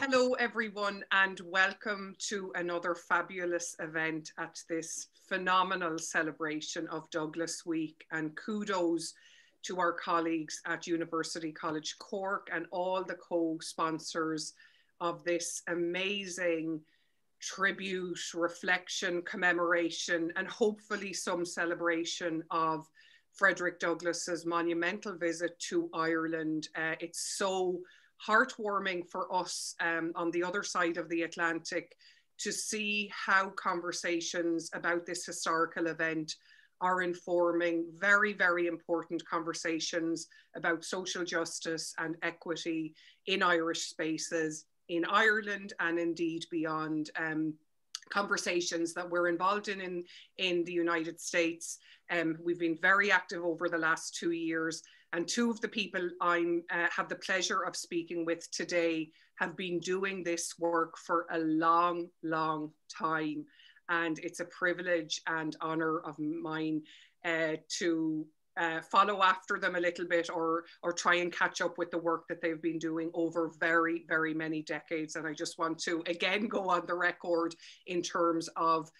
Hello everyone and welcome to another fabulous event at this phenomenal celebration of Douglas Week, and kudos to our colleagues at University College Cork and all the co-sponsors of this amazing tribute, reflection, commemoration, and hopefully some celebration of Frederick Douglass's monumental visit to Ireland. It's so heartwarming for us on the other side of the Atlantic to see how conversations about this historical event are informing very, very important conversations about social justice and equity in Irish spaces, in Ireland, and indeed beyond. Conversations that we're involved in the United States. We've been very active over the last 2 years, and two of the people I have the pleasure of speaking with today have been doing this work for a long, long time. And it's a privilege and honor of mine to follow after them a little bit or try and catch up with the work that they've been doing over very, very many decades. And I just want to again go on the record in terms of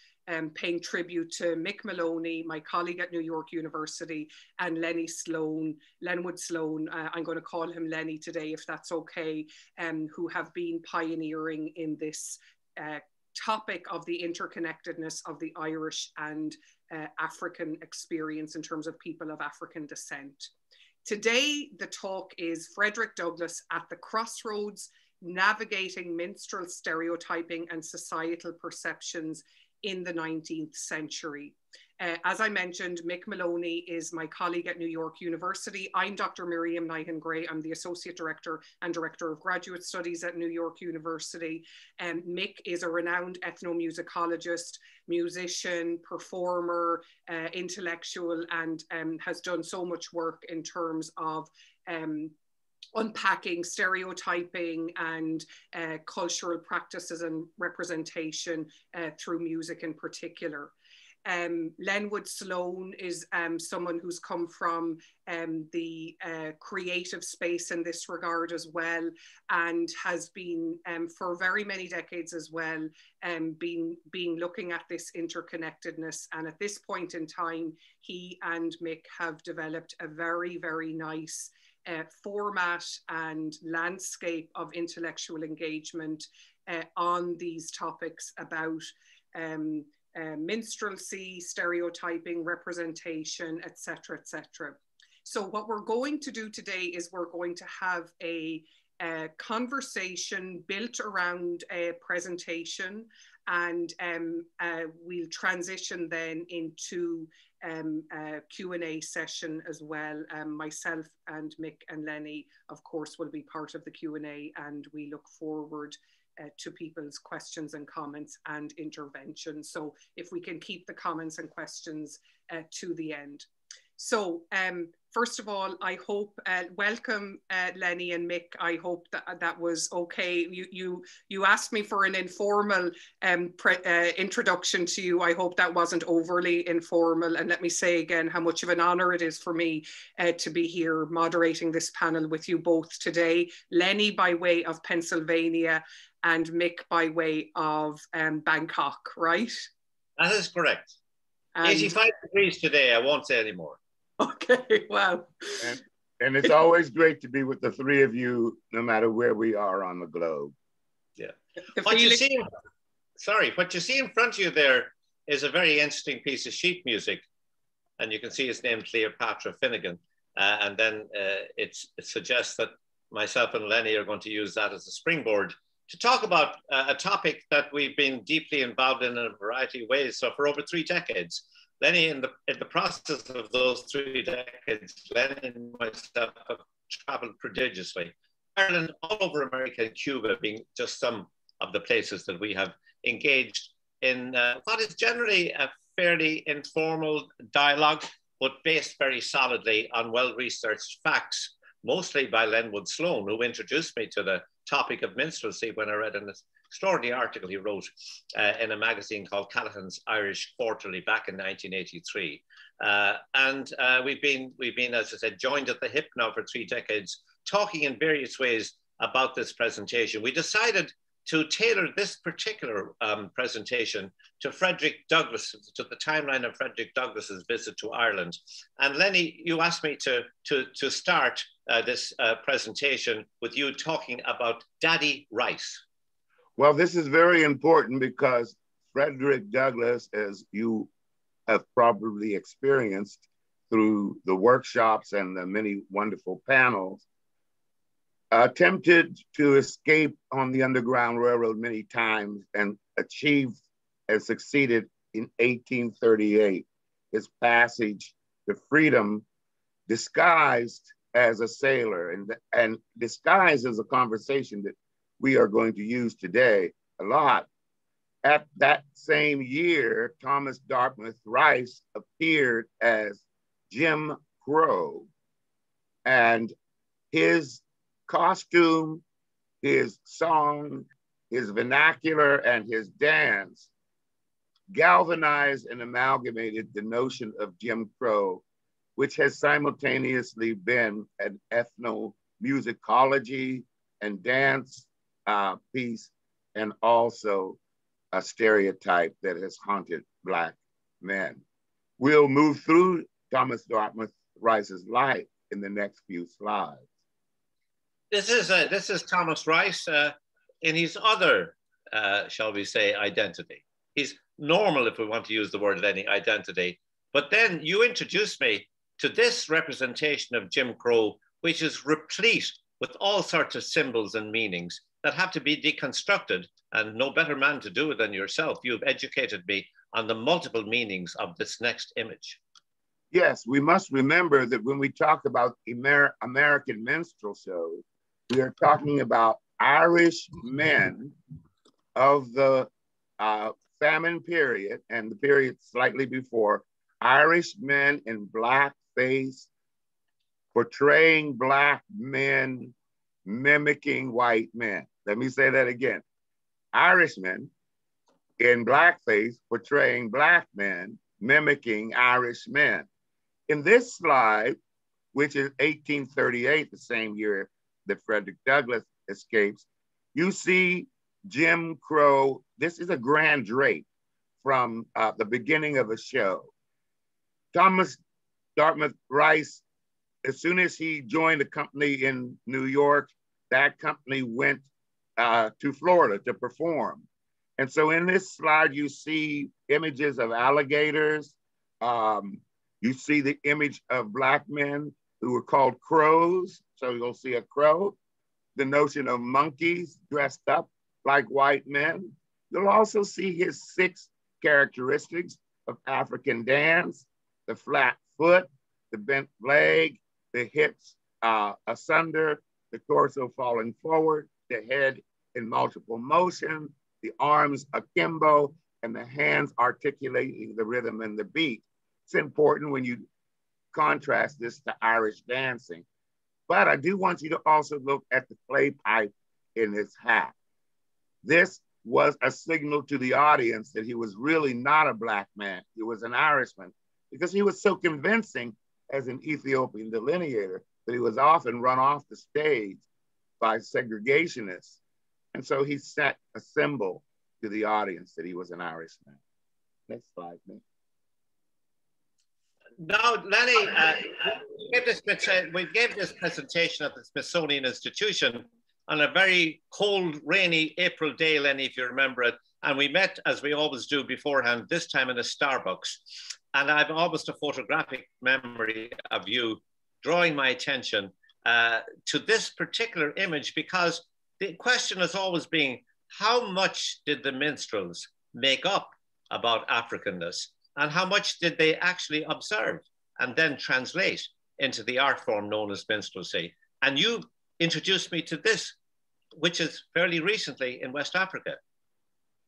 paying tribute to Mick Moloney, my colleague at New York University, and Leni Sloan, Lenwood Sloan, I'm going to call him Leni today if that's okay, who have been pioneering in this topic of the interconnectedness of the Irish and African experience in terms of people of African descent. Today, the talk is Frederick Douglass at the Crossroads, Navigating Minstrel Stereotyping and Societal Perceptions in the 19th Century. As I mentioned, Mick Moloney is my colleague at New York University. I'm Dr. Miriam Nyhand. I'm the Associate Director and Director of Graduate Studies at New York University. Mick is a renowned ethnomusicologist, musician, performer, intellectual, and has done so much work in terms of unpacking stereotyping and cultural practices and representation through music in particular. Lenwood Sloan is someone who's come from the creative space in this regard as well, and has been for very many decades as well, been looking at this interconnectedness. And at this point in time, he and Mick have developed a very, very nice format and landscape of intellectual engagement on these topics about minstrelsy, stereotyping, representation, etc., etc. So what we're going to do today is we're going to have a conversation built around a presentation, and we'll transition then into a Q&A session as well. Myself and Mick and Leni, of course, will be part of the Q&A, and we look forward to people's questions and comments and interventions. So if we can keep the comments and questions to the end. So first of all, I hope, welcome Leni and Mick. I hope that was okay. You asked me for an informal introduction to you. I hope that wasn't overly informal. And let me say again how much of an honor it is for me to be here moderating this panel with you both today. Leni by way of Pennsylvania and Mick by way of Bangkok, right? That is correct. 85 degrees today, I won't say anymore. Okay, wow. And it's always great to be with the three of you, no matter where we are on the globe. Yeah. What you see in front of you there is a very interesting piece of sheet music. And you can see it's named Cleopatra Finnegan. And then it suggests that myself and Leni are going to use that as a springboard to talk about a topic that we've been deeply involved in a variety of ways. So for over 3 decades, Leni, in the process of those 3 decades, Leni and myself have traveled prodigiously. Ireland, all over America and Cuba being just some of the places that we have engaged in what is generally a fairly informal dialogue, but based very solidly on well-researched facts, mostly by Lenwood Sloan, who introduced me to the topic of minstrelsy when I read an extraordinary article he wrote in a magazine called Callahan's Irish Quarterly back in 1983. We've been, as I said, joined at the hip now for 3 decades, talking in various ways about this presentation. We decided to tailor this particular presentation to Frederick Douglass, to the timeline of Frederick Douglass's visit to Ireland. And Leni, you asked me to start this presentation with you talking about Daddy Rice. Well, this is very important because Frederick Douglass, as you have probably experienced through the workshops and the many wonderful panels, attempted to escape on the Underground Railroad many times and achieved and succeeded in 1838. His passage to freedom, disguised as a sailor, and disguised as a conversation that we are going to use today a lot. At that same year, Thomas Dartmouth Rice appeared as Jim Crow, and his costume, his song, his vernacular, and his dance galvanized and amalgamated the notion of Jim Crow, which has simultaneously been an ethnomusicology and dance piece, and also a stereotype that has haunted Black men. We'll move through Thomas Dartmouth Rice's life in the next few slides. This is Thomas Rice in his other, shall we say, identity. He's normal, if we want to use the word Leni, identity. But then you introduced me to this representation of Jim Crow, which is replete with all sorts of symbols and meanings that have to be deconstructed, and no better man to do it than yourself. You've educated me on the multiple meanings of this next image. Yes, we must remember that when we talk about American minstrel shows, we are talking about Irish men of the famine period and the period slightly before, Irish men in blackface, portraying Black men, mimicking white men. Let me say that again. Irishmen in blackface, portraying Black men, mimicking Irish men. In this slide, which is 1838, the same year that Frederick Douglass escapes, you see Jim Crow. This is a grand drape from the beginning of a show. Thomas Dartmouth Rice, as soon as he joined a company in New York, that company went to Florida to perform. And so in this slide, you see images of alligators. You see the image of Black men who were called crows. So you'll see a crow, the notion of monkeys dressed up like white men. You'll also see his 6 characteristics of African dance: the flat foot, the bent leg, the hips asunder, the torso falling forward, the head in multiple motion, the arms akimbo, and the hands articulating the rhythm and the beat. It's important when you contrast this to Irish dancing. But I do want you to also look at the clay pipe in his hat. This was a signal to the audience that he was really not a Black man. He was an Irishman, because he was so convincing as an Ethiopian delineator that he was often run off the stage by segregationists. And so he set a symbol to the audience that he was an Irishman. Next slide, please. Now, Leni, we gave this presentation at the Smithsonian Institution on a very cold, rainy April day, Leni, if you remember it. And we met, as we always do beforehand, this time in a Starbucks. And I've almost a photographic memory of you drawing my attention to this particular image, because the question has always been, how much did the minstrels make up about Africanness, and how much did they actually observe and then translate into the art form known as minstrelsy? And you introduced me to this, which is fairly recently in West Africa.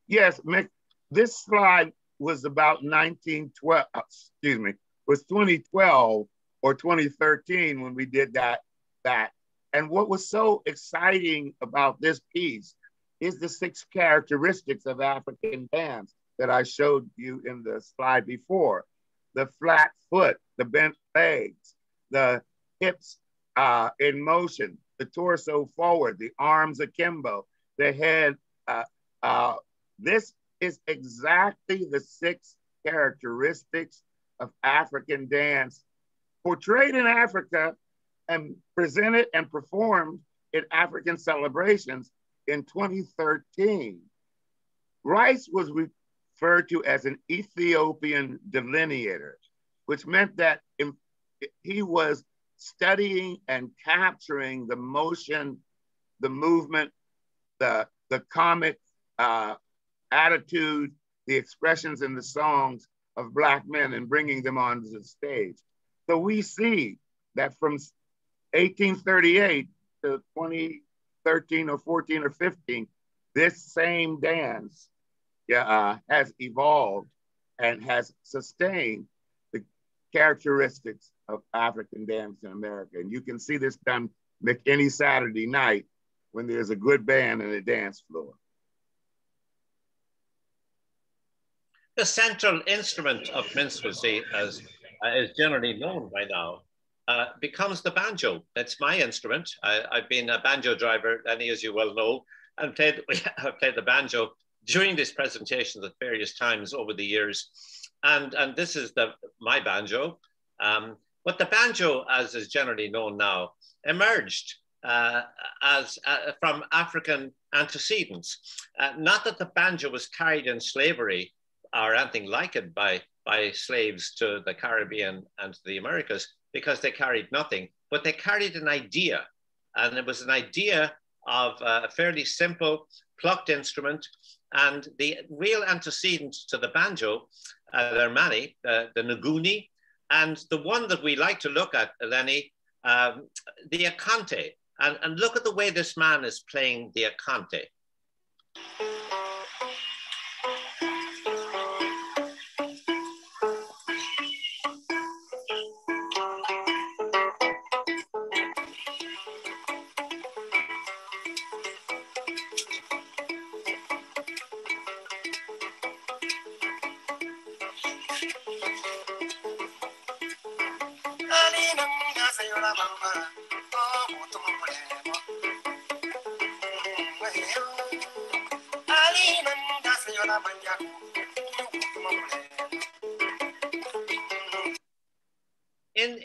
Yes, Mick, this slide was about 2012 or 2013 when we did that. And what was so exciting about this piece is the 6 characteristics of African dance that I showed you in the slide before. The flat foot, the bent legs, the hips in motion, the torso forward, the arms akimbo, the head. This is exactly the 6 characteristics of African dance portrayed in Africa and presented and performed in African celebrations in 2013. Rice was referred to as an Ethiopian delineator, which meant that he was studying and capturing the motion, the movement, the comic attitude, the expressions in the songs of Black men and bringing them onto the stage. So we see that from 1838 to 2013 or 14 or 15, this same dance has evolved and has sustained the characteristics of African dance in America. And you can see this done any Saturday night when there's a good band and a dance floor. The central instrument of minstrelsy, as is generally known by now, becomes the banjo. That's my instrument. I've been a banjo driver, Leni, as you well know, and I've played the banjo during these presentations at various times over the years. And this is my banjo. But the banjo, as is generally known now, emerged from African antecedents. Not that the banjo was carried in slavery or anything like it by slaves to the Caribbean and to the Americas, because they carried nothing, but they carried an idea. And it was an idea of a fairly simple plucked instrument. And the real antecedents to the banjo, there are many, the nguni, and the one that we like to look at, Leni, the akante. And look at the way this man is playing the akante.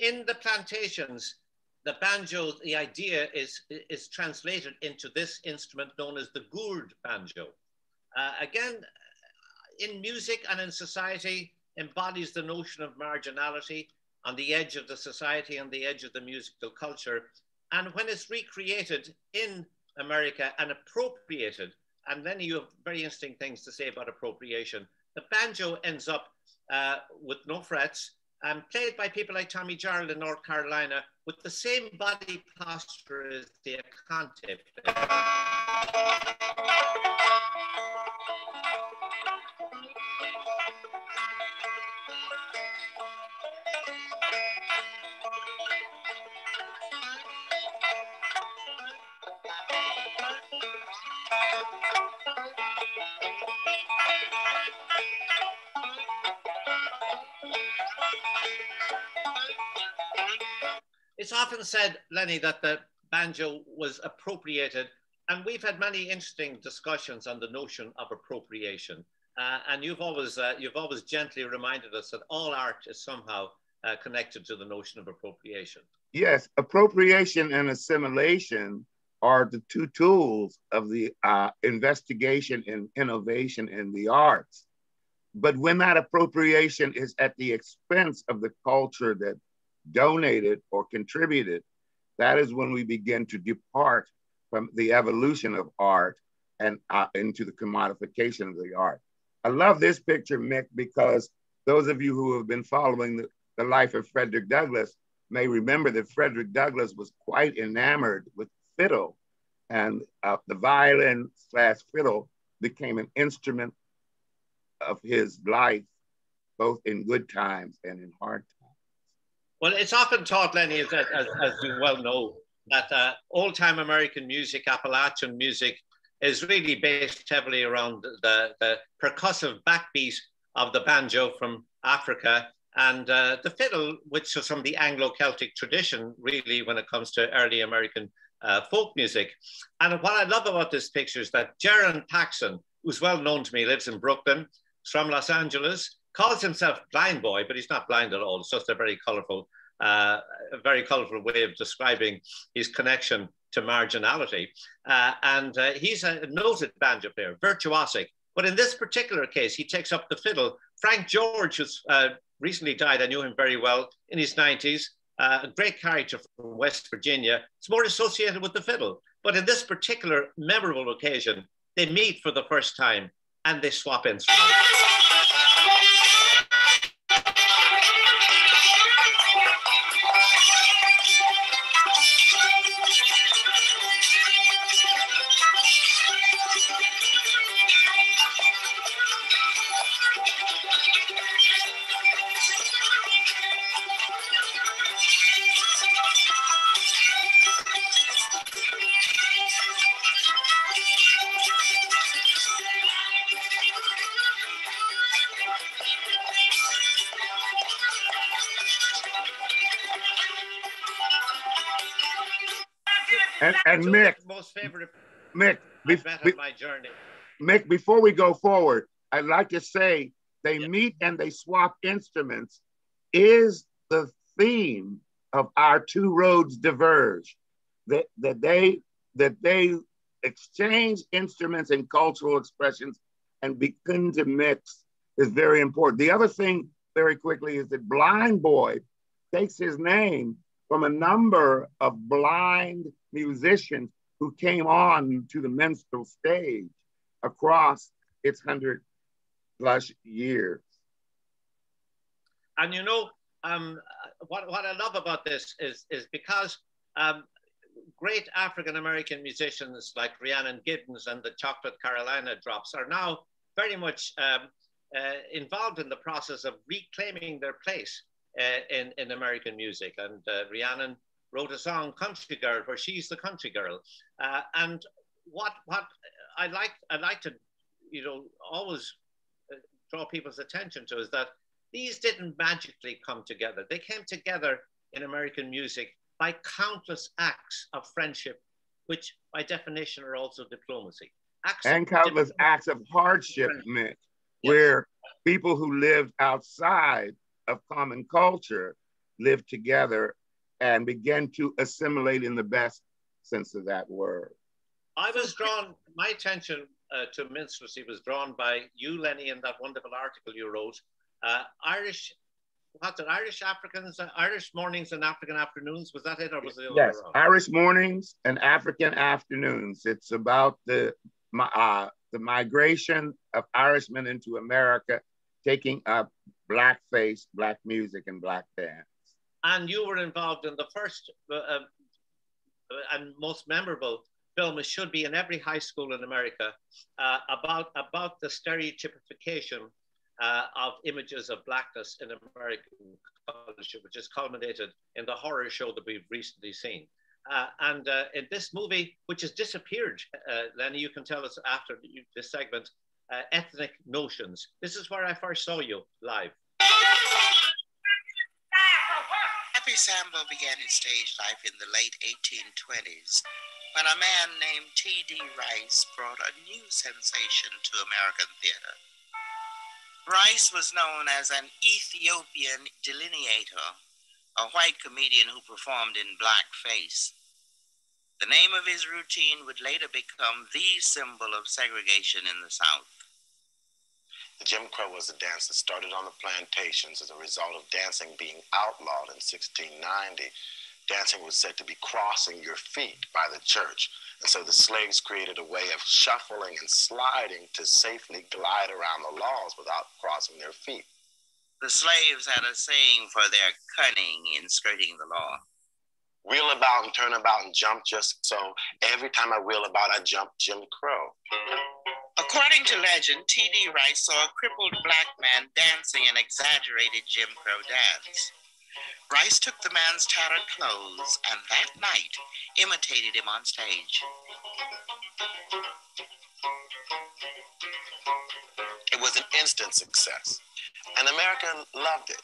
In the plantations, the banjo, the idea is translated into this instrument known as the gourd banjo. Again, in music and in society, embodies the notion of marginality on the edge of the society, on the edge of the musical culture. And when it's recreated in America and appropriated, and then you have very interesting things to say about appropriation, the banjo ends up with no frets, played by people like Tommy Jarrell in North Carolina with the same body posture as the akante. It's often said, Leni, that the banjo was appropriated, and we've had many interesting discussions on the notion of appropriation. And you've always gently reminded us that all art is somehow connected to the notion of appropriation. Yes, appropriation and assimilation are the two tools of the investigation and innovation in the arts. But when that appropriation is at the expense of the culture that donated or contributed, that is when we begin to depart from the evolution of art and into the commodification of the art. I love this picture, Mick, because those of you who have been following the life of Frederick Douglass may remember that Frederick Douglass was quite enamored with fiddle, and the violin/fiddle became an instrument of his life, both in good times and in hard times. Well, it's often taught, Leni, as you well know, that old-time American music, Appalachian music, is really based heavily around the percussive backbeat of the banjo from Africa, And the fiddle, which is from the Anglo-Celtic tradition, really, when it comes to early American folk music. And what I love about this picture is that Jaron Paxson, who's well known to me, lives in Brooklyn, he's from Los Angeles, calls himself Blind Boy, but he's not blind at all. It's just a very colorful way of describing his connection to marginality. He's a noted banjo player, virtuosic. But in this particular case, he takes up the fiddle. Frank George, who's recently died, I knew him very well, in his 90s, a great character from West Virginia. It's more associated with the fiddle. But in this particular memorable occasion, they meet for the first time and they swap instruments. And Mick, most favorite Mick, my journey. Mick, before we go forward, I'd like to say they meet and they swap instruments is the theme of Our Two Roads Diverge. That they exchange instruments and cultural expressions and begin to mix is very important. The other thing, very quickly, is that Blind Boy takes his name from a number of blind musicians who came on to the minstrel stage across its 100+ years. And you know, what I love about this is because great African-American musicians like Rhiannon Giddens and the Chocolate Carolina Drops are now very much involved in the process of reclaiming their place in American music. And Rhiannon wrote a song, Country Girl, where she's the country girl. And what I like to, you know, always draw people's attention to is that these didn't magically come together. They came together in American music by countless acts of friendship, which by definition are also diplomacy. And countless acts of hardship, Mick, where people who lived outside of common culture lived together and began to assimilate in the best sense of that word. My attention to minstrelsy was drawn by you, Leni, in that wonderful article you wrote. Irish mornings and African afternoons, was that it, or was it the other way around? Irish mornings and African afternoons. It's about the migration of Irishmen into America, taking up blackface, black music, and black dance. And you were involved in the first and most memorable film. It should be in every high school in America, about the stereotypification of images of blackness in American culture, which has culminated in the horror show that we've recently seen. And in this movie, which has disappeared, Leni, you can tell us after this segment, Ethnic Notions. This is where I first saw you live. Happy Sambo began his stage life in the late 1820s when a man named T.D. Rice brought a new sensation to American theater. Rice was known as an Ethiopian delineator, a white comedian who performed in blackface. The name of his routine would later become the symbol of segregation in the South. Jim Crow was a dance that started on the plantations as a result of dancing being outlawed in 1690. Dancing was said to be crossing your feet by the church. And so the slaves created a way of shuffling and sliding to safely glide around the laws without crossing their feet. The slaves had a saying for their cunning in skirting the law. Wheel about and turn about and jump just so. Every time I wheel about, I jump Jim Crow. According to legend, T.D. Rice saw a crippled black man dancing an exaggerated Jim Crow dance. Rice took the man's tattered clothes and that night imitated him on stage. It was an instant success, and America loved it.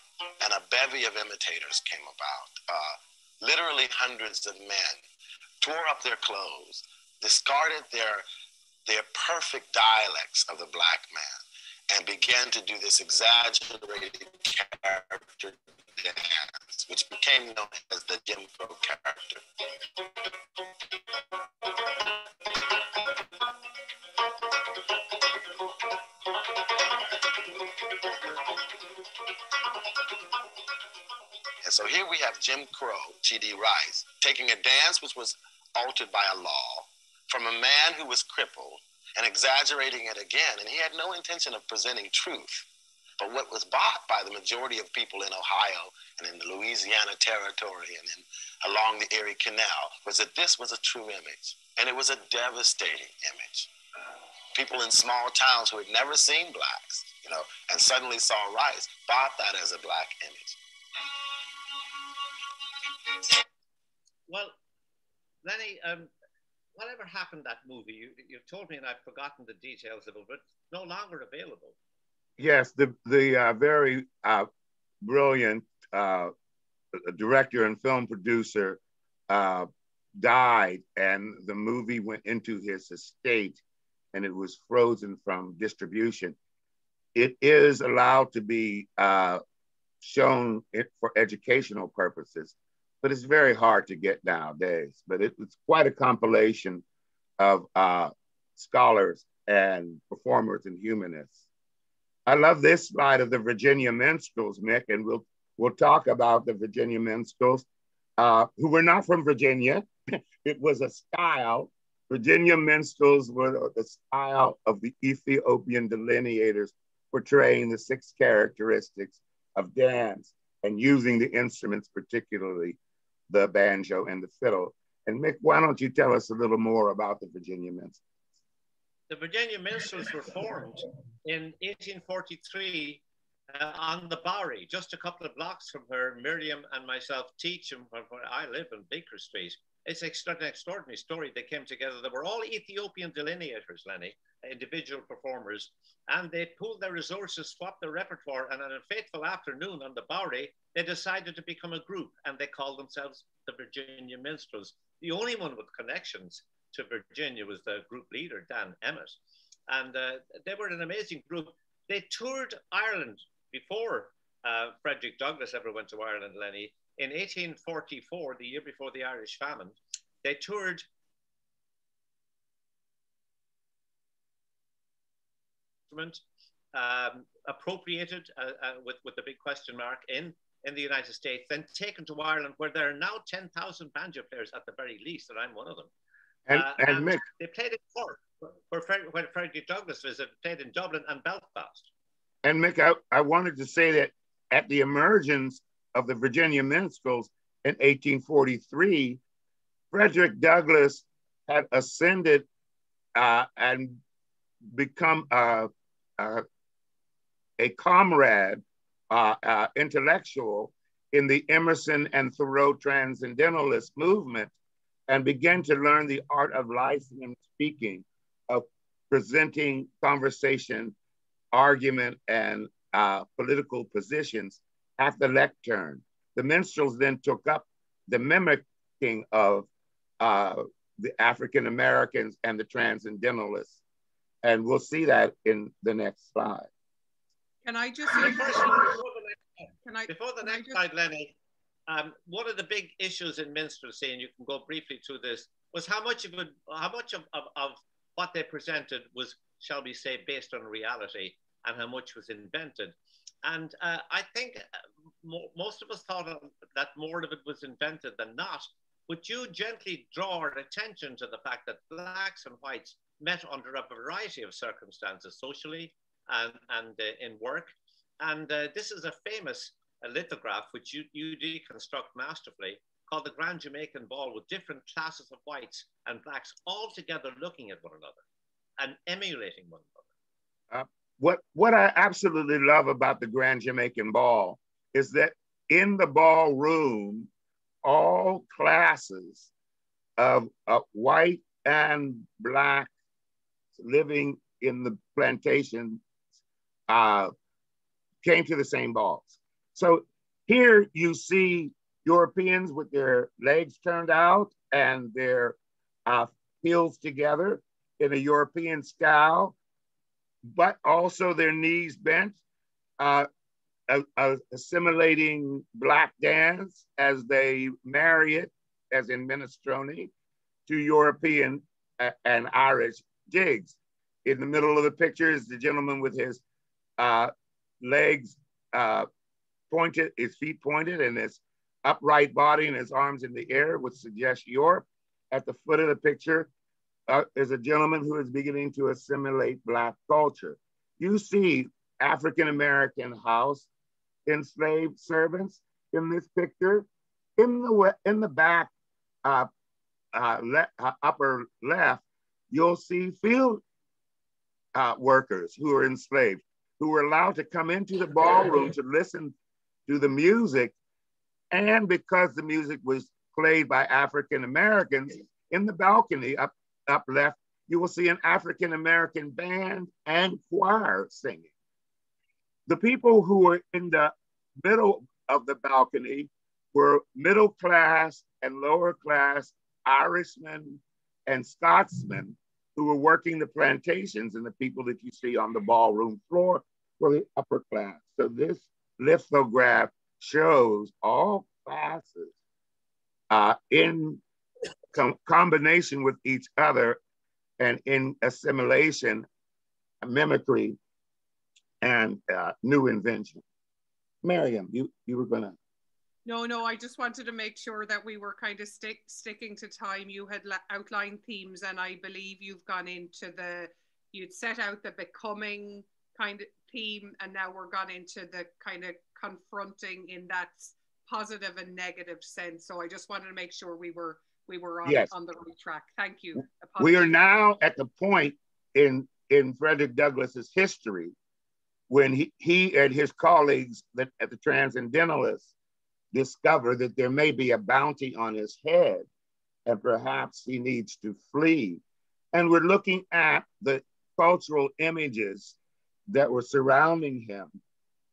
and a bevy of imitators came about. Literally hundreds of men tore up their clothes, discarded their perfect dialects of the black man, and began to do this exaggerated character dance, which became known as the Jim Crow character. And so here we have Jim Crow, T.D. Rice, taking a dance which was altered by a law from a man who was crippled and exaggerating it again. And he had no intention of presenting truth. But what was bought by the majority of people in Ohio and in the Louisiana Territory and along the Erie Canal was that this was a true image. And it was a devastating image. People in small towns who had never seen blacks, and suddenly saw Rice, bought that as a black image. Well, Leni, whatever happened to that movie? You've told me and I've forgotten the details of it, but it's no longer available. Yes, the very brilliant director and film producer died, and the movie went into his estate, and it was frozen from distribution. It is allowed to be shown for educational purposes, but it's very hard to get nowadays. But it's quite a compilation of scholars and performers and humanists. I love this slide of the Virginia Minstrels, Mick, and we'll talk about the Virginia Minstrels, who were not from Virginia. It was a style. Virginia Minstrels were the style of the Ethiopian delineators portraying the 6 characteristics of dance and using the instruments, particularly the banjo and the fiddle. And Mick, why don't you tell us a little more about the Virginia Minstrels? The Virginia Minstrels were formed in 1843 on the Bowery, just a couple of blocks from where Miriam and myself teach and where I live in Baker Street. It's an extraordinary story. They came together. They were all Ethiopian delineators, Leni, individual performers, and they pooled their resources, swapped their repertoire, and on a fateful afternoon on the Bowery, they decided to become a group, and they called themselves the Virginia Minstrels. The only one with connections to Virginia was the group leader, Dan Emmett, and they were an amazing group. They toured Ireland before Frederick Douglass ever went to Ireland, Leni. In 1844, the year before the Irish famine, they toured appropriated with the big question mark in the United States, then taken to Ireland, where there are now 10,000 banjo players at the very least, and I'm one of them. And Mick, they played in Cork, when Frederick Douglass visited, played in Dublin and Belfast. And Mick, I wanted to say that at the emergence of the Virginia Minstrels in 1843, Frederick Douglass had ascended and become a comrade, intellectual in the Emerson and Thoreau transcendentalist movement, and began to learn the art of listening and speaking, of presenting conversation, argument, and political positions at the lectern. The minstrels then took up the mimicking of the African Americans and the transcendentalists. And we'll see that in the next slide. Can I just before the next slide, Leni, one of the big issues in minstrelsy, and you can go briefly through this, was how much of what they presented was, shall we say, based on reality, and how much was invented. And I think most of us thought that more of it was invented than not. But you gently draw our attention to the fact that blacks and whites met under a variety of circumstances, socially and in work. And this is a famous lithograph, which you deconstruct masterfully, called the Grand Jamaican Ball, with different classes of whites and blacks all together looking at one another and emulating one another. What I absolutely love about the Grand Jamaican Ball is that in the ballroom, all classes of white and black living in the plantation came to the same balls. So Here you see Europeans with their legs turned out and their heels together in a European scowl, but also their knees bent, assimilating Black dance as they marry it, as in minestrone, to European and Irish jigs. In the middle of the picture is the gentleman with his legs pointed, his feet pointed, and his upright body and his arms in the air, which suggests Europe. At the foot of the picture is a gentleman who is beginning to assimilate Black culture. You see African-American house enslaved servants in this picture. In the back upper left, you'll see field workers who are enslaved, who were allowed to come into the ballroom to listen to the music. And because the music was played by African-Americans, in the balcony up left, you will see an African-American band and choir singing. The people who were in the middle of the balcony were middle class and lower class Irishmen and Scotsmen who were working the plantations, and the people that you see on the ballroom floor were the upper class. So this lithograph shows all classes in combination with each other and in assimilation, mimicry, and new invention. Miriam, you were gonna. No, I just wanted to make sure that we were kind of sticking to time. You had outlined themes, and I believe you've gone into you'd set out the becoming kind of theme, and now we're gone into the kind of confronting in that positive and negative sense. So I just wanted to make sure we were on, yes, on the right track. Thank you. We are now at the point in Frederick Douglass's history when he and his colleagues at the Transcendentalists discover that there may be a bounty on his head and perhaps he needs to flee. And we're looking at the cultural images that were surrounding him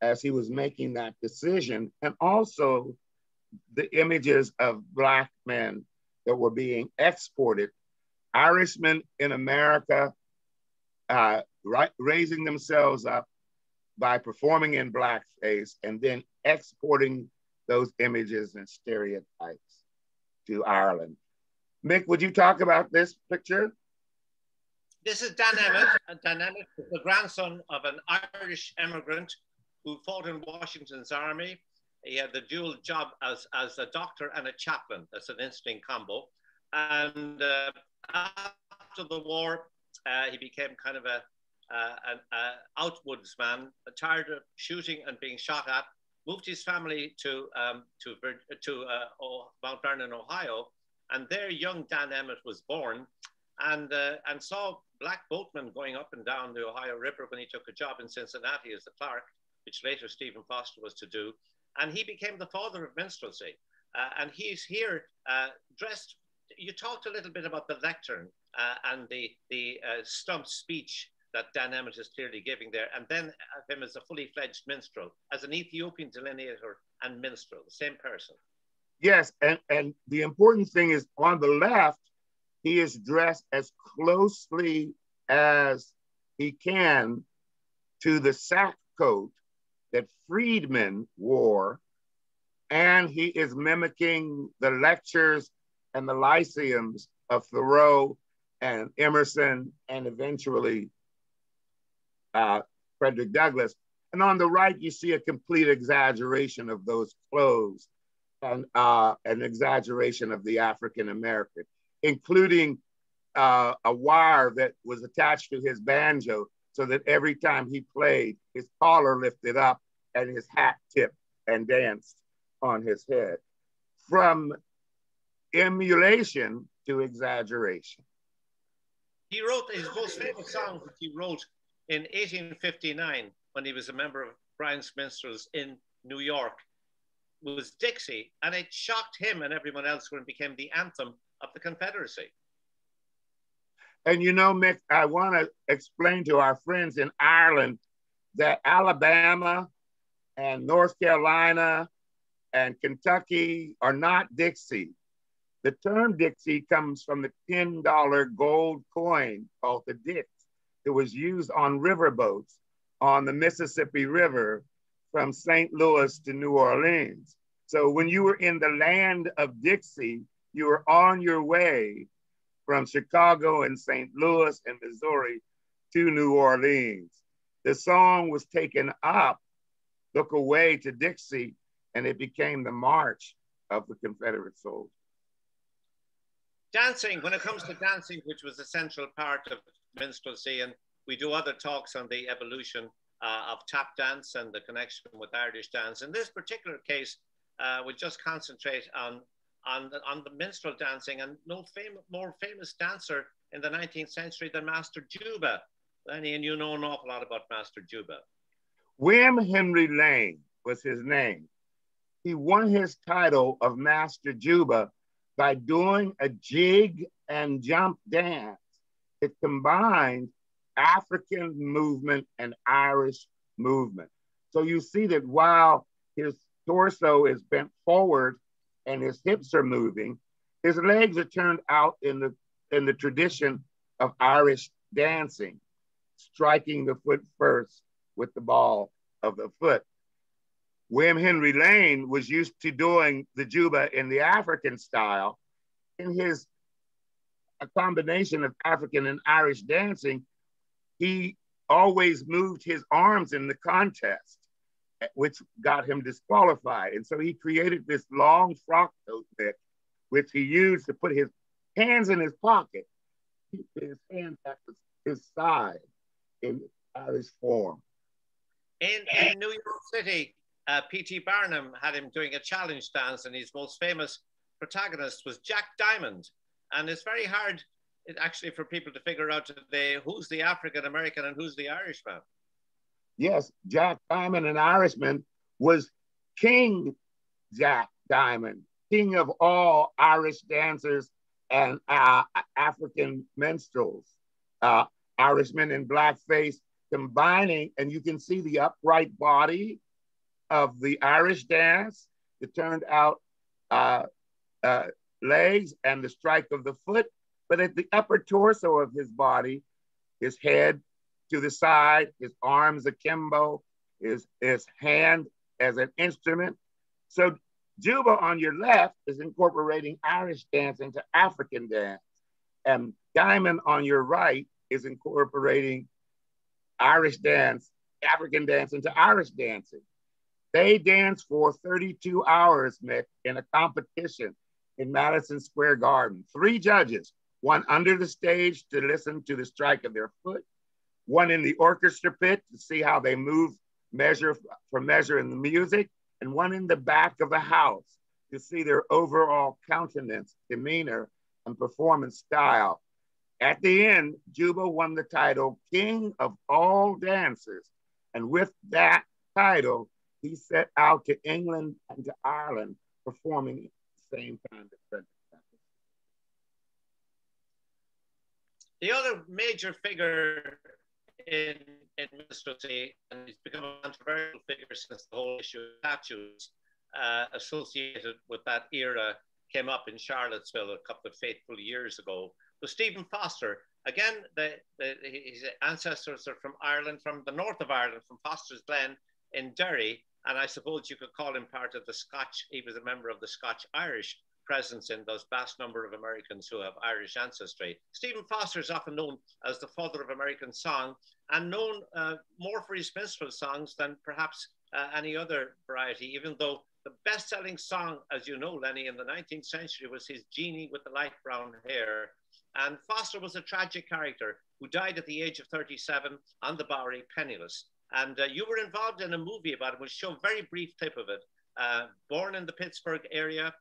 as he was making that decision, and also the images of Black men that were being exported. Irishmen in America raising themselves up by performing in blackface and then exporting those images and stereotypes to Ireland. Mick, would you talk about this picture? This is Dan Emmett. And Dan Emmett is the grandson of an Irish immigrant who fought in Washington's army. He had the dual job as a doctor and a chaplain. That's an interesting combo. And after the war, he became kind of an outwoods man, tired of shooting and being shot at. Moved his family to Mount Vernon, Ohio, and there young Dan Emmett was born, and saw Black boatmen going up and down the Ohio River when he took a job in Cincinnati as a clerk, which later Stephen Foster was to do, and he became the father of minstrelsy, and he's here dressed. You talked a little bit about the lectern and the stump speech that Dan Emmett is clearly giving there, and then him as a fully fledged minstrel, as an Ethiopian delineator and minstrel, the same person. Yes, and the important thing is on the left, he is dressed as closely as he can to the sack coat that freedmen wore, and he is mimicking the lectures and the lyceums of Thoreau and Emerson and eventually Frederick Douglass. And on the right, you see a complete exaggeration of those clothes and an exaggeration of the African-American, including a wire that was attached to his banjo so that every time he played, his collar lifted up and his hat tipped and danced on his head. From emulation to exaggeration. He wrote his most famous song, which he wrote in 1859, when he was a member of Brian's Minstrels in New York, was Dixie, and it shocked him and everyone else when it became the anthem of the Confederacy. And you know, Mick, I want to explain to our friends in Ireland that Alabama and North Carolina and Kentucky are not Dixie. The term Dixie comes from the $10 gold coin called the Dix. It was used on riverboats on the Mississippi River from St. Louis to New Orleans. So when you were in the land of Dixie, you were on your way from Chicago and St. Louis and Missouri to New Orleans. The song was taken up, Look Away to Dixie, and it became the march of the Confederate soldiers. Dancing, when it comes to dancing, which was a central part of minstrelsy, and we do other talks on the evolution of tap dance and the connection with Irish dance. In this particular case, we'll just concentrate on the minstrel dancing, and no more famous dancer in the 19th century than Master Juba. Leni, and you know an awful lot about Master Juba. William Henry Lane was his name. He won his title of Master Juba by doing a jig and jump dance. It combined African movement and Irish movement. So you see that while his torso is bent forward and his hips are moving, his legs are turned out in the tradition of Irish dancing, striking the foot first with the ball of the foot. William Henry Lane was used to doing the Juba in the African style. In his a combination of African and Irish dancing, he always moved his arms in the contest, which got him disqualified. And so he created this long frock coat neck, which he used to put his hands in his pocket, keep his hands at his side in Irish form. In New York City, P.T. Barnum had him doing a challenge dance, and his most famous protagonist was Jack Diamond. And it's very hard, actually, for people to figure out today who's the African American and who's the Irishman. Yes, Jack Diamond, an Irishman, was King Jack Diamond, king of all Irish dancers and African minstrels. Irishmen in blackface combining, and you can see the upright body of the Irish dance, the turned out legs and the strike of the foot, but at the upper torso of his body, his head to the side, his arms akimbo, his hand as an instrument. So Juba on your left is incorporating Irish dance into African dance, and Diamond on your right is incorporating Irish dance, African dance into Irish dancing. They danced for 32 hours, Mick, in a competition in Madison Square Garden. 3 judges, one under the stage to listen to the strike of their foot, one in the orchestra pit to see how they move measure for measure in the music, and one in the back of the house to see their overall countenance, demeanor, and performance style. At the end, Juba won the title King of All Dancers. And with that title, he set out to England and to Ireland, performing at the same time. The other major figure in minstrelsy, and he's become a controversial figure since the whole issue of statues associated with that era came up in Charlottesville a couple of fateful years ago, was Stephen Foster. Again, his ancestors are from Ireland, from the north of Ireland, from Foster's Glen in Derry, and I suppose you could call him part of the Scotch. He was a member of the Scotch-Irish presence in those vast number of Americans who have Irish ancestry. Stephen Foster is often known as the father of American song, and known more for his minstrel songs than perhaps any other variety, even though the best-selling song, as you know, Leni, in the 19th century was his Jeannie with the light brown hair. And Foster was a tragic character who died at the age of 37 on the Bowery, penniless. And you were involved in a movie about it. We'll show a very brief clip of it. Born in the Pittsburgh area,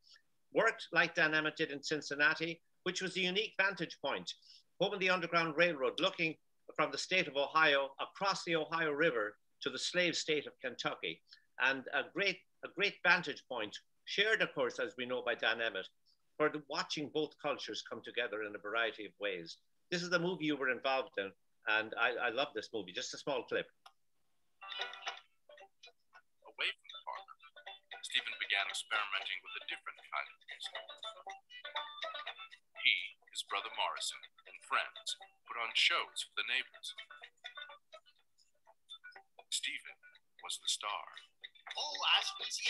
worked like Dan Emmett did in Cincinnati, which was a unique vantage point. Home in the Underground Railroad, looking from the state of Ohio across the Ohio River to the slave state of Kentucky. And a great vantage point, shared, of course, as we know, by Dan Emmett, for watching both cultures come together in a variety of ways. This is the movie you were involved in, and I love this movie. Just a small clip. Away from the farmer, Stephen began began experimenting with a different kind of music. He, his brother Morrison, and friends put on shows for the neighbors. Stephen was the star. Oh, I suppose he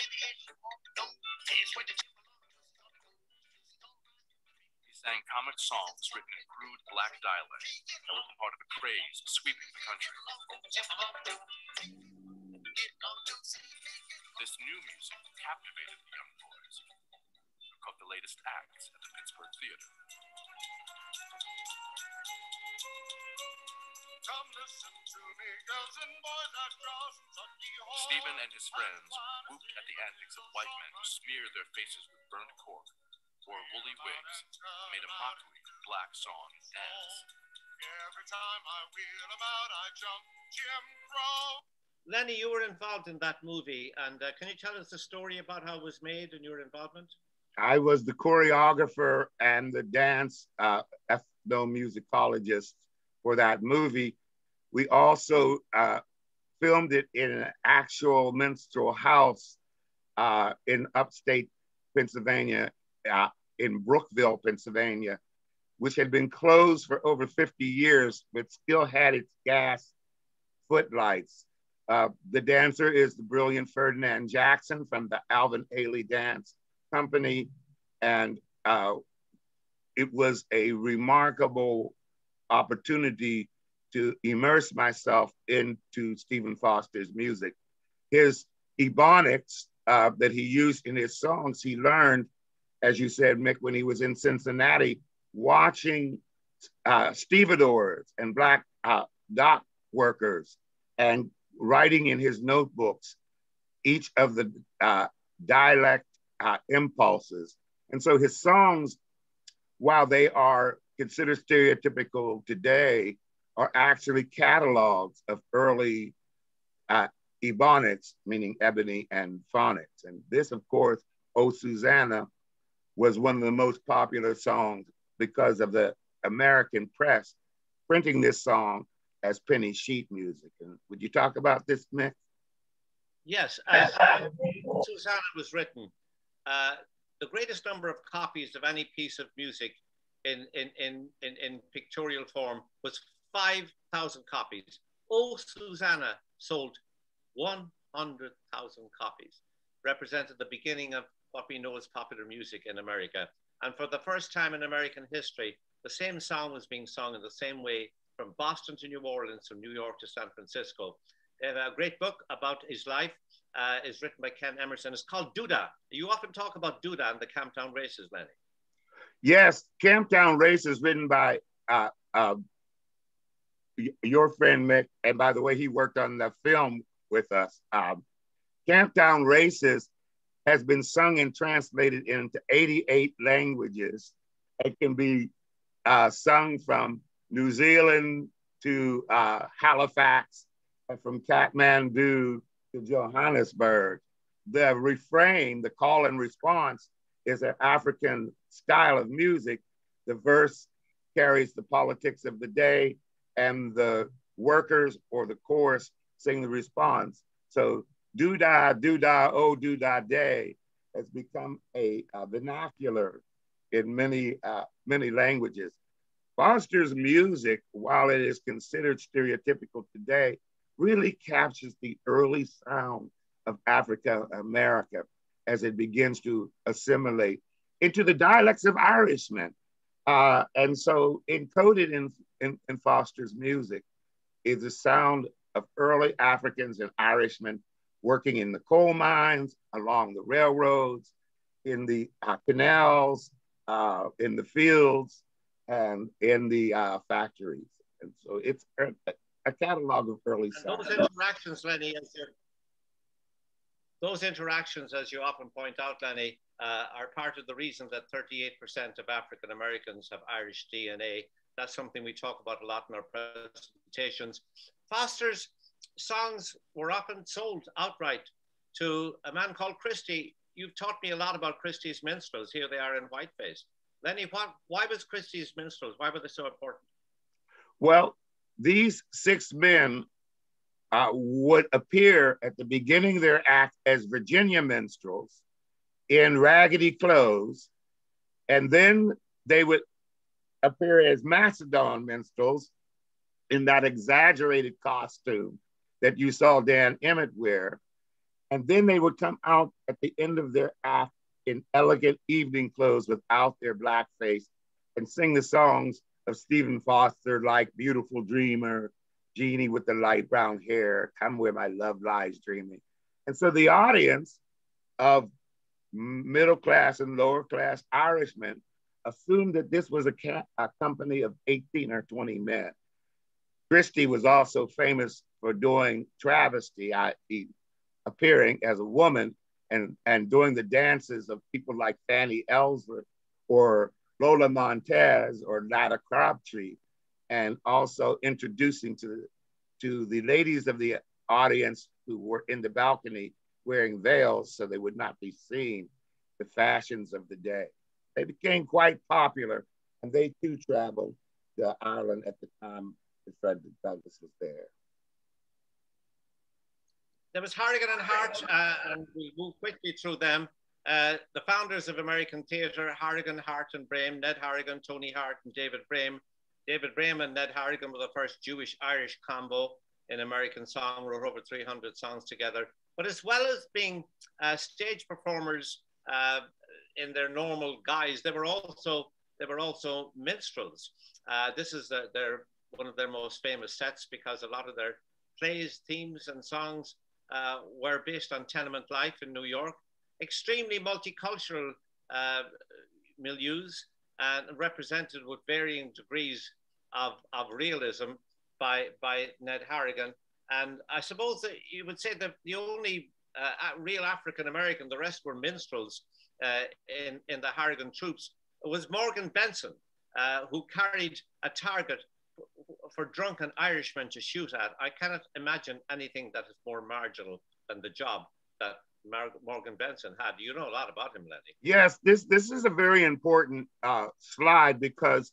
sang comic songs written in crude black dialect that were part of a craze sweeping the country. This new music captivated the young boys, who caught the latest acts at the Pittsburgh Theater. Come listen to me, girls and boys, Stephen and his friends whooped at the antics of white men who smeared their faces with burnt cork, wore woolly wigs, and made a mockery of black song and dance. Every time I wheel about, I jump Jim Crow. Leni, you were involved in that movie, and can you tell us the story about how it was made and your involvement? I was the choreographer and the dance ethnomusicologist for that movie. We also filmed it in an actual minstrel house in upstate Pennsylvania, in Brookville, Pennsylvania, which had been closed for over 50 years, but still had its gas footlights. The dancer is the brilliant Ferdinand Jackson from the Alvin Ailey Dance Company. And it was a remarkable opportunity to immerse myself into Stephen Foster's music. His ebonics that he used in his songs, he learned, as you said, Mick, when he was in Cincinnati, watching stevedores and black dock workers and writing in his notebooks each of the dialect impulses. And so his songs, while they are considered stereotypical today, are actually catalogs of early ebonics, meaning ebony and phonics. And this, of course, Oh Susanna, was one of the most popular songs because of the American press printing this song as penny sheet music. And would you talk about this, Mick? Yes, Susanna was written. The greatest number of copies of any piece of music in pictorial form was 5,000 copies. Oh Susanna sold 100,000 copies, represented the beginning of what we know as popular music in America. And for the first time in American history, the same song was being sung in the same way from Boston to New Orleans, from New York to San Francisco. They have a great book about his life, is written by Ken Emerson. It's called Duda. You often talk about Duda and the Camptown Races, Leni. Yes, Camptown Races, written by your friend Mick, and by the way, he worked on the film with us. Camptown Races has been sung and translated into 88 languages. It can be sung from New Zealand to Halifax, and from Kathmandu to Johannesburg. The refrain, the call and response, is an African style of music. The verse carries the politics of the day, and the workers or the chorus sing the response. So doodah, doodah, oh doodah day has become a vernacular in many languages. Foster's music, while it is considered stereotypical today, really captures the early sound of Africa America as it begins to assimilate into the dialects of Irishmen. And so encoded in Foster's music is the sound of early Africans and Irishmen working in the coal mines, along the railroads, in the canals, in the fields, and in the factories. And so it's a catalog of early sounds. Those interactions, Leni, as you often point out, Leni, are part of the reason that 38% of African Americans have Irish DNA. That's something we talk about a lot in our presentations. Foster's songs were often sold outright to a man called Christie. You've taught me a lot about Christie's Minstrels. Here they are in whiteface. Leni, why was Christie's Minstrels? Why were they so important? Well, these 6 men would appear at the beginning of their act as Virginia minstrels, in raggedy clothes, and then they would appear as Macedon minstrels in that exaggerated costume that you saw Dan Emmett wear. And then they would come out at the end of their act in elegant evening clothes without their blackface and sing the songs of Stephen Foster, like Beautiful Dreamer, Jeannie with the light brown hair, Come Where My Love Lies Dreaming. And so the audience of middle class and lower class Irishmen assumed that this was a company of 18 or 20 men. Christie was also famous for doing travesty, i.e. appearing as a woman and doing the dances of people like Fanny Ellsworth or Lola Montez or Lada Crabtree, and also introducing to the ladies of the audience who were in the balcony wearing veils so they would not be seen, the fashions of the day. They became quite popular, and they too traveled to Ireland at the time that Frederick Douglass was there. There was Harrigan and Hart, and we'll move quickly through them. The founders of American theatre, Harrigan, Hart, and Brame, Ned Harrigan, Tony Hart, and David Brame. David Brame and Ned Harrigan were the first Jewish-Irish combo in American song, wrote over 300 songs together. But as well as being stage performers in their normal guise, they were also minstrels. This is one of their most famous sets because a lot of their plays, themes, and songs were based on tenement life in New York, extremely multicultural milieus, and represented with varying degrees of realism by Ned Harrigan. And I suppose that you would say that the only real African-American, the rest were minstrels in the Harrigan troops, was Morgan Benson, who carried a target for drunken Irishmen to shoot at. I cannot imagine anything that is more marginal than the job that Morgan Benson had. You know a lot about him, Leni. Yes, this is a very important slide because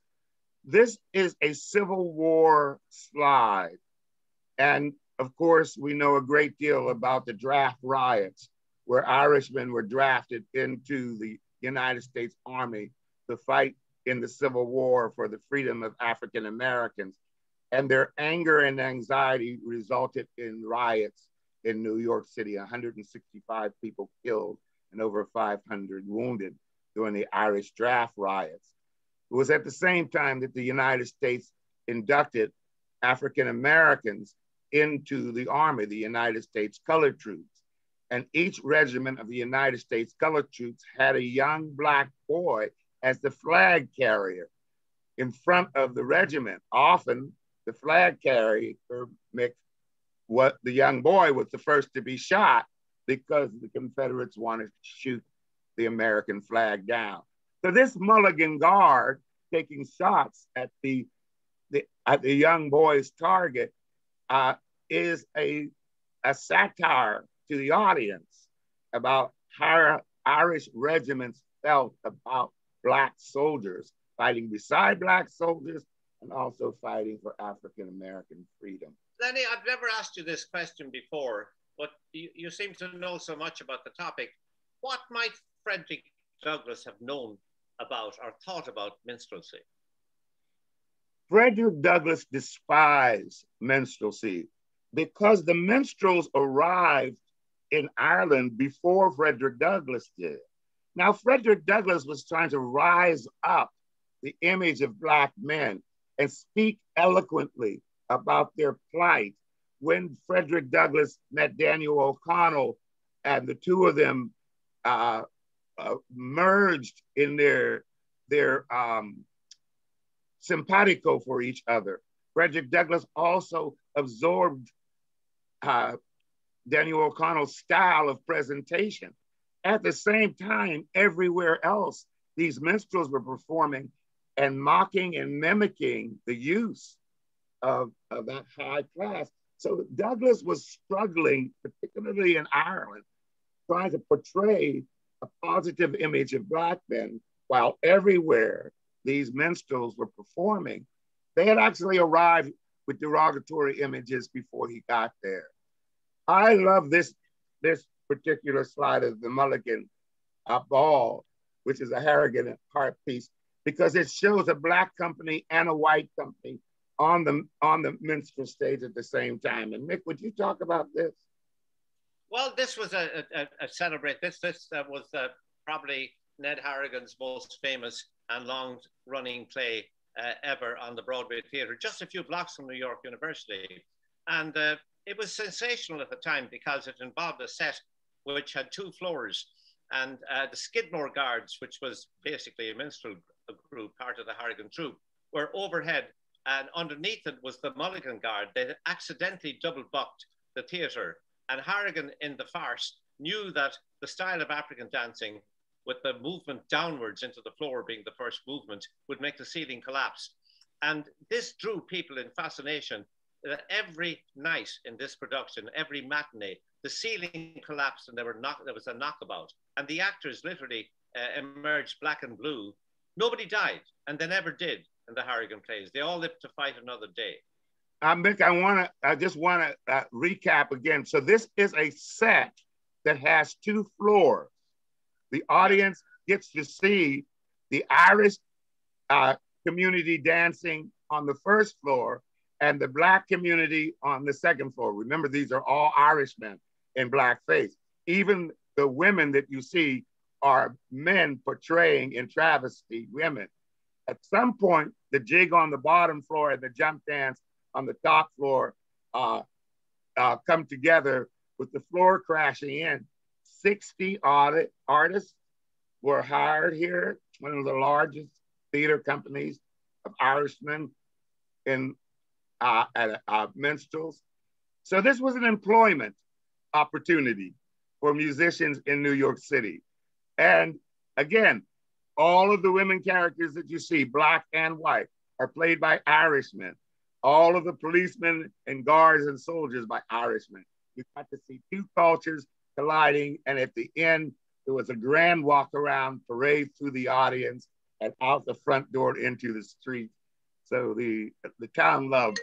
this is a Civil War slide. And of course, we know a great deal about the draft riots where Irishmen were drafted into the United States Army to fight in the Civil War for the freedom of African Americans. And their anger and anxiety resulted in riots in New York City, 165 people killed and over 500 wounded during the Irish draft riots. It was at the same time that the United States inducted African Americans into the Army, the United States Colored Troops. And each regiment of the United States Colored Troops had a young Black boy as the flag carrier in front of the regiment. Often the flag carrier, Mick, the young boy was the first to be shot because the Confederates wanted to shoot the American flag down. So this Mulligan Guard taking shots at the young boy's target is a satire to the audience about how Irish regiments felt about Black soldiers fighting beside Black soldiers and also fighting for African-American freedom. Leni, I've never asked you this question before, but you seem to know so much about the topic. What might Frederick Douglass have known about or thought about minstrelsy? Frederick Douglass despised minstrelsy because the minstrels arrived in Ireland before Frederick Douglass did. Now, Frederick Douglass was trying to rise up the image of Black men and speak eloquently about their plight. When Frederick Douglass met Daniel O'Connell and the two of them merged in their simpatico for each other, Frederick Douglass also absorbed Daniel O'Connell's style of presentation. At the same time, everywhere else, these minstrels were performing and mocking and mimicking the use of that high class. So Douglass was struggling, particularly in Ireland, trying to portray a positive image of Black men, while everywhere these minstrels were performing, they had actually arrived with derogatory images before he got there. I love this particular slide of the Mulligan ball, which is a Harrigan harp piece, because it shows a Black company and a white company on the minstrel stage at the same time. And Mick, would you talk about this? Well, this was a celebrate. This was probably Ned Harrigan's most famous and long-running play ever on the Broadway Theatre, just a few blocks from New York University. And it was sensational at the time because it involved a set which had 2 floors. And the Skidmore Guards, which was basically a minstrel group, part of the Harrigan troupe, were overhead. And underneath it was the Mulligan Guard. They accidentally double-bucked the theatre. And Harrigan in the farce knew that the style of African dancing, with the movement downwards into the floor being the first movement, would make the ceiling collapse. And this drew people in fascination. That every night in this production, every matinee, the ceiling collapsed and there was a knockabout. And the actors literally emerged black and blue. Nobody died, and they never did in the Harrigan plays. They all lived to fight another day. Mick, I just want to recap again. So this is a set that has 2 floors. The audience gets to see the Irish community dancing on the first floor and the Black community on the second floor. Remember, these are all Irishmen in blackface. Even the women that you see are men portraying in travesty women. At some point, the jig on the bottom floor and the jump dance on the top floor come together with the floor crashing in. 60 artists were hired here, one of the largest theater companies of Irishmen in minstrels. So this was an employment opportunity for musicians in New York City. And again, all of the women characters that you see, Black and white, are played by Irishmen. All of the policemen and guards and soldiers by Irishmen. You got to see 2 cultures colliding, and at the end, there was a grand walk around, parade through the audience, and out the front door into the street. So the town loved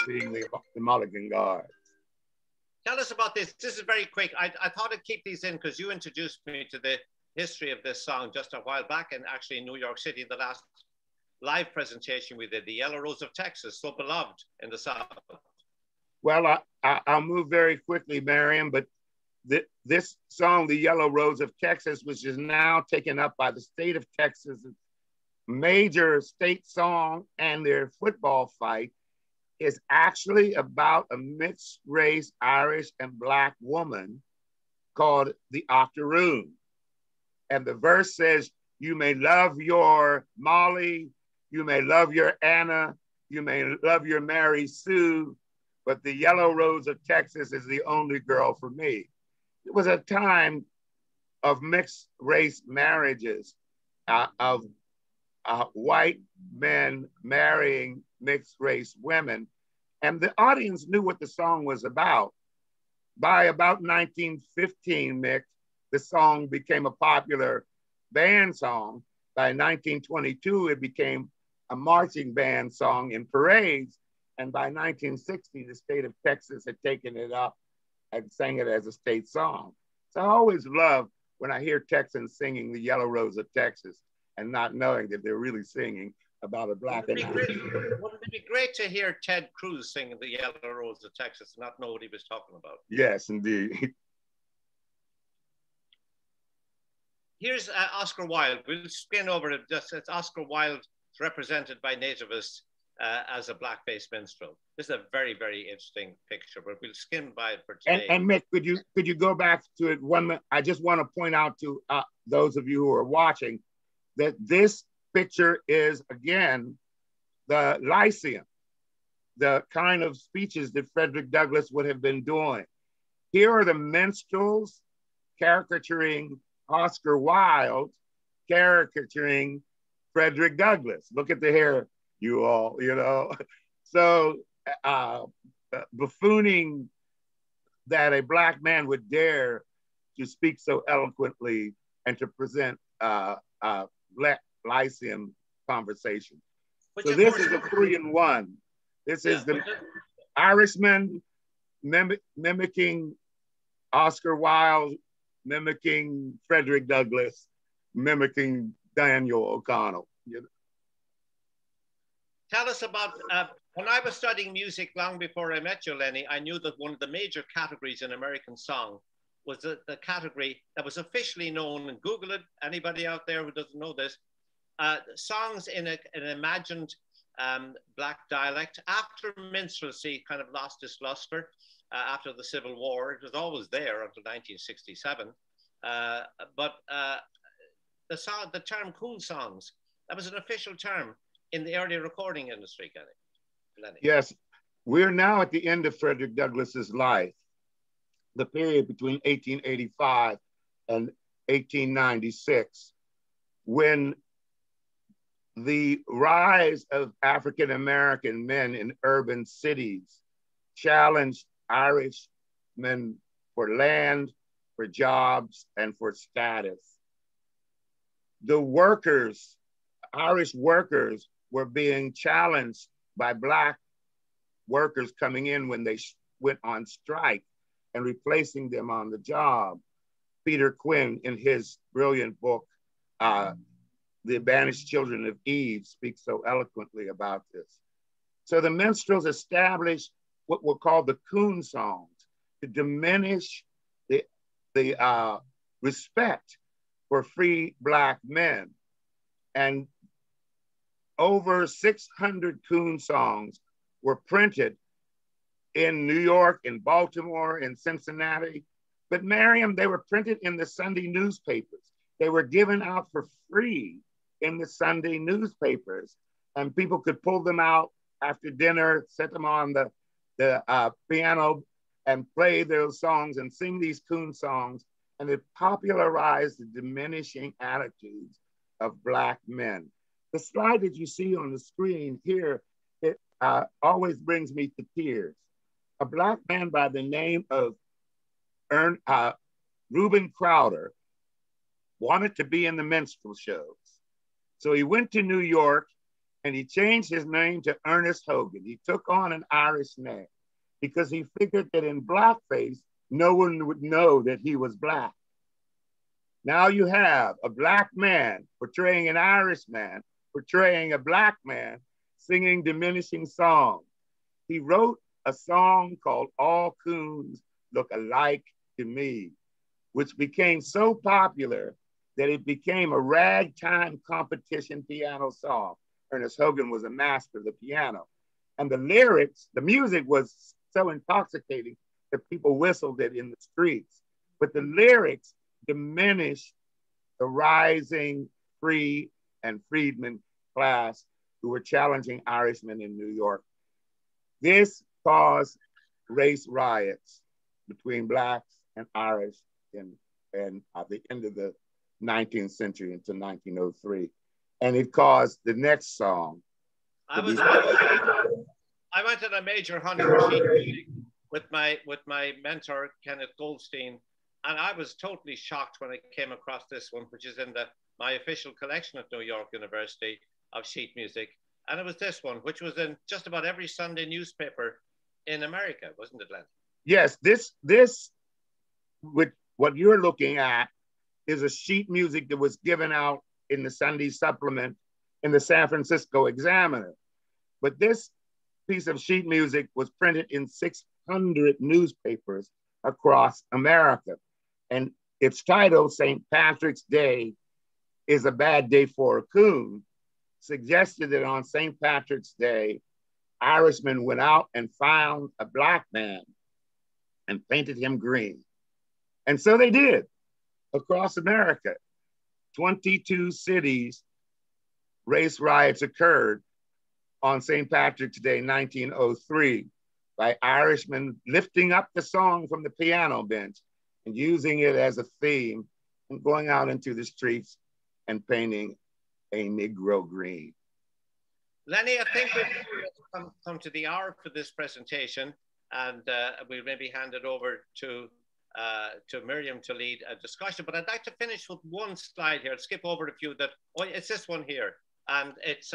seeing the Mulligan Guards. Tell us about this. This is very quick. I thought I'd keep these in because you introduced me to the history of this song just a while back, and actually in New York City, the last live presentation we did, the Yellow Rose of Texas, so beloved in the South. Well, I'll move very quickly, Miriam, but this song, the Yellow Rose of Texas, which is now taken up by the state of Texas, major state song, and their football fight, is actually about a mixed race Irish and Black woman called the Octoroon. And the verse says, you may love your Molly, you may love your Anna, you may love your Mary Sue, but the Yellow Rose of Texas is the only girl for me. It was a time of mixed race marriages, of white men marrying mixed race women. And the audience knew what the song was about. By about 1915, Mick, the song became a popular band song. By 1922, it became a marching band song in parades. And by 1960, the state of Texas had taken it up and sang it as a state song. So I always love when I hear Texans singing the Yellow Rose of Texas and not knowing that they're really singing about a Black and Irish. Wouldn't it be great to hear Ted Cruz sing the Yellow Rose of Texas and not know what he was talking about? Yes, indeed. Here's Oscar Wilde. We'll spin over it. It's Oscar Wilde represented by nativists as a blackface minstrel. This is a very, very interesting picture, but we'll skim by it for today. And Mick, could you go back to it one minute? I just want to point out to those of you who are watching that this picture is, again, the Lyceum, the kind of speeches that Frederick Douglass would have been doing. Here are the minstrels caricaturing Oscar Wilde, caricaturing Frederick Douglass. Look at the hair, you all, you know. So buffooning that a Black man would dare to speak so eloquently and to present Lyceum conversation. So this is a 3-in-1. This is the Irishman mimicking Oscar Wilde mimicking Frederick Douglass, mimicking Daniel O'Connell. You know? Tell us about, when I was studying music long before I met you, Leni, I knew that one of the major categories in American song was the category that was officially known, and Google it, anybody out there who doesn't know this, songs in an imagined Black dialect. After minstrelsy kind of lost its luster after the Civil War, it was always there until 1967. But the term coon songs, that was an official term in the early recording industry, Leni. Yes, we're now at the end of Frederick Douglass's life, the period between 1885 and 1896, when the rise of African-American men in urban cities challenged Irishmen for land, for jobs, and for status. The workers, Irish workers, were being challenged by Black workers coming in when they went on strike and replacing them on the job. Peter Quinn, in his brilliant book, The Banished Children of Eve, speaks so eloquently about this. So the minstrels established what were called the coon songs to diminish the respect for free Black men. And over 600 coon songs were printed in New York, in Baltimore, in Cincinnati. But Miriam, they were printed in the Sunday newspapers. They were given out for free in the Sunday newspapers, and people could pull them out after dinner, set them on the piano and play those songs and sing these coon songs. And it popularized the diminishing attitudes of Black men. The slide that you see on the screen here, it always brings me to tears. A Black man by the name of Reuben Crowder wanted to be in the minstrel shows. So he went to New York and he changed his name to Ernest Hogan. He took on an Irish name because he figured that in blackface, no one would know that he was Black. Now you have a Black man portraying an Irish man, portraying a Black man, singing diminishing songs. He wrote a song called All Coons Look Alike to Me, which became so popular that it became a ragtime competition piano song. Ernest Hogan was a master of the piano. And the lyrics, the music was so intoxicating that people whistled it in the streets. But the lyrics diminished the rising free and freedman class who were challenging Irishmen in New York. This caused race riots between Blacks and Irish at the end of the 19th century into 1903. And it caused the next song. I went on a major hunt for sheet music with my mentor, Kenneth Goldstein, and I was totally shocked when I came across this one, which is in my official collection at New York University of sheet music. And it was this one, which was in just about every Sunday newspaper in America, wasn't it, Len? Yes, this with what you're looking at is a sheet music that was given out in the Sunday supplement in the San Francisco Examiner. But this piece of sheet music was printed in 600 newspapers across America. And its title, St. Patrick's Day is a Bad Day for a Coon, suggested that on St. Patrick's Day, Irishmen went out and found a Black man and painted him green. And so they did across America. 22 cities, race riots occurred on St. Patrick's Day, 1903, by Irishmen lifting up the song from the piano bench and using it as a theme and going out into the streets and painting a Negro green. Leni, I think we've come to the hour for this presentation, and we'll maybe hand it over to Miriam to lead a discussion. But I'd like to finish with one slide here. I'll skip over a few it's this one here. And it's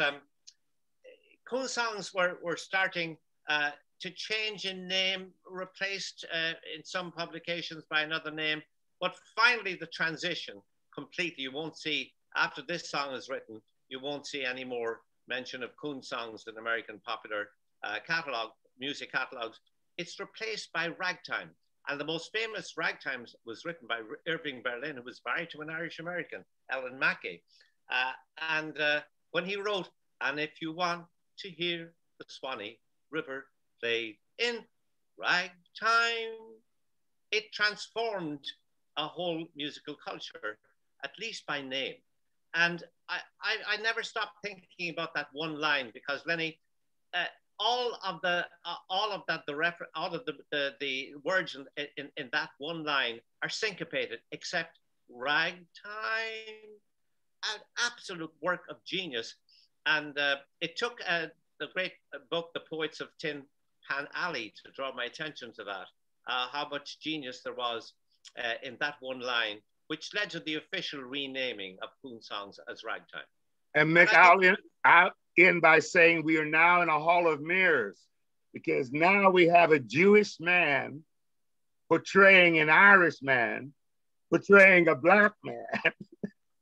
coon songs were starting to change in name, replaced in some publications by another name. But finally, the transition completely, you won't see, after this song is written, you won't see any more mention of coon songs in American popular music catalogs. It's replaced by ragtime. And the most famous ragtime was written by Irving Berlin, who was married to an Irish American, Ellen Mackey. When he wrote, and if you want to hear the Swanee River played in ragtime, it transformed a whole musical culture, at least by name. And I never stopped thinking about that one line, because Leni, all of the words in that one line are syncopated, except ragtime, an absolute work of genius. And it took the great book, The Poets of Tin Pan Alley, to draw my attention to that, how much genius there was in that one line, which led to the official renaming of coon songs as ragtime. And Mick, I'll end by saying we are now in a hall of mirrors, because now we have a Jewish man portraying an Irish man, portraying a Black man,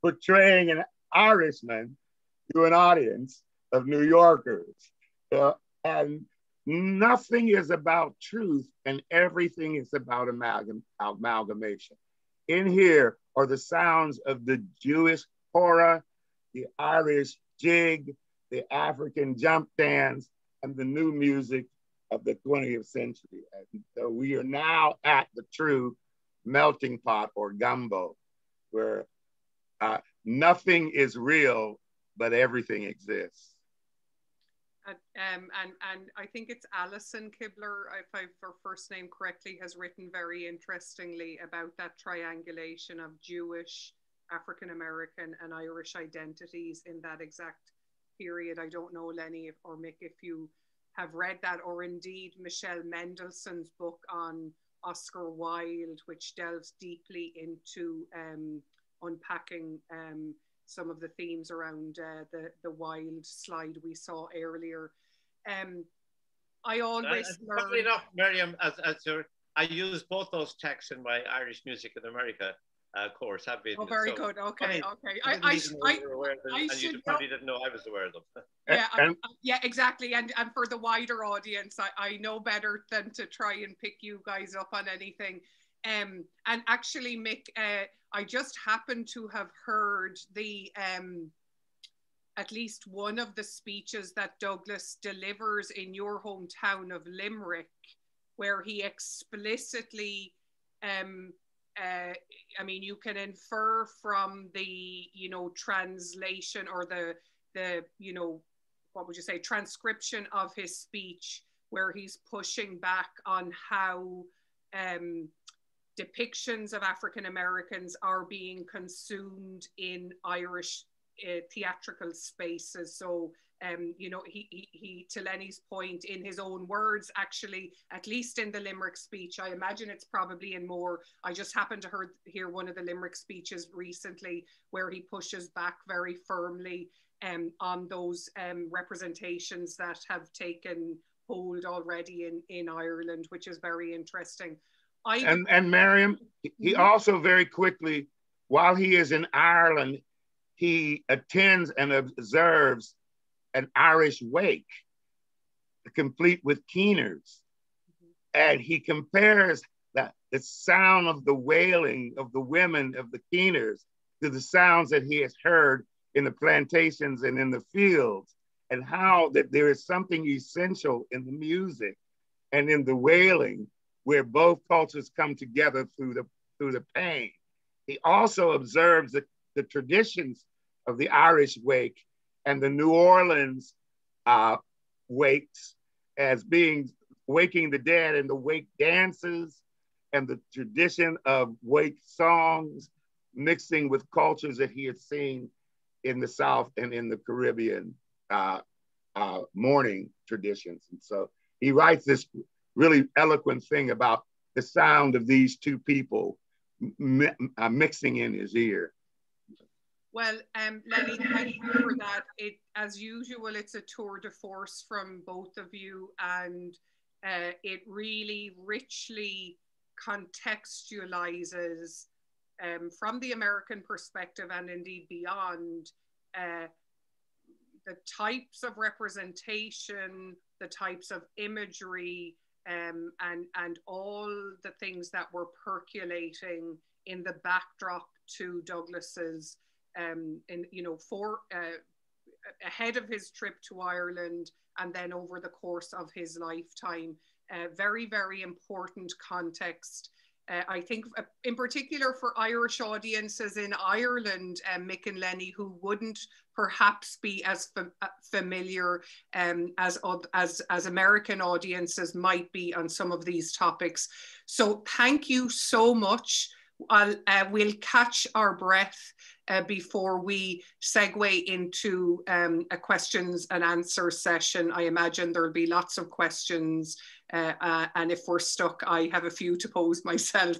portraying an Irishman to an audience of New Yorkers. And nothing is about truth, and everything is about amalgamation. In here are the sounds of the Jewish hora, the Irish jig, the African jump dance, and the new music of the 20th century. And so we are now at the true melting pot, or gumbo, where nothing is real, but everything exists. And I think it's Alison Kibler, if I've her first name correctly, has written very interestingly about that triangulation of Jewish, African-American, and Irish identities in that exact period. I don't know, Leni or Mick, if you have read that, or indeed Michelle Mendelssohn's book on Oscar Wilde, which delves deeply into unpacking some of the themes around the Wilde slide we saw earlier. I always learn. Funny enough, Miriam, I use both those texts in my Irish Music in America course. Oh, very good. Okay, okay. You probably didn't know I was aware of them. Yeah, yeah, exactly. And for the wider audience, I know better than to try and pick you guys up on anything. And actually, Mick, I just happened to have heard the at least one of the speeches that Douglas delivers in your hometown of Limerick, where he explicitly, I mean, you can infer from the, translation, or the what would you say, transcription of his speech, where he's pushing back on how depictions of African Americans are being consumed in Irish theatrical spaces. So, he, to Leni's point, in his own words, actually, at least in the Limerick speech, I imagine it's probably in more. I just happened to hear one of the Limerick speeches recently where he pushes back very firmly on those representations that have taken hold already in Ireland, which is very interesting. And Miriam, he also very quickly, while he is in Ireland, he attends and observes an Irish wake, complete with keeners. And he compares the sound of the wailing of the women of the keeners to the sounds that he has heard in the plantations and in the fields, and how that there is something essential in the music and in the wailing, where both cultures come together through the pain. He also observes the traditions of the Irish wake and the New Orleans wakes as being waking the dead, and the wake dances and the tradition of wake songs mixing with cultures that he had seen in the South and in the Caribbean mourning traditions. And so he writes this really eloquent thing about the sound of these two people mixing in his ear. Well, Leni, thank you for that. As usual, it's a tour de force from both of you, and it really richly contextualizes from the American perspective and indeed beyond, the types of representation, the types of imagery, and all the things that were percolating in the backdrop to Douglas's, ahead of his trip to Ireland and then over the course of his lifetime. Very, very important context. I think in particular for Irish audiences in Ireland, Mick and Leni, who wouldn't perhaps be as familiar as American audiences might be on some of these topics. So thank you so much. We'll catch our breath before we segue into a questions and answer session. I imagine there'll be lots of questions, and if we're stuck, I have a few to pose myself.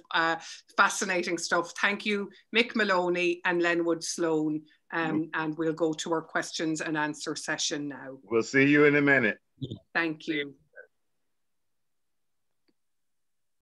Fascinating stuff. Thank you, Mick Moloney and Lenwood Sloan, and we'll go to our questions and answer session now. We'll see you in a minute. Thank you.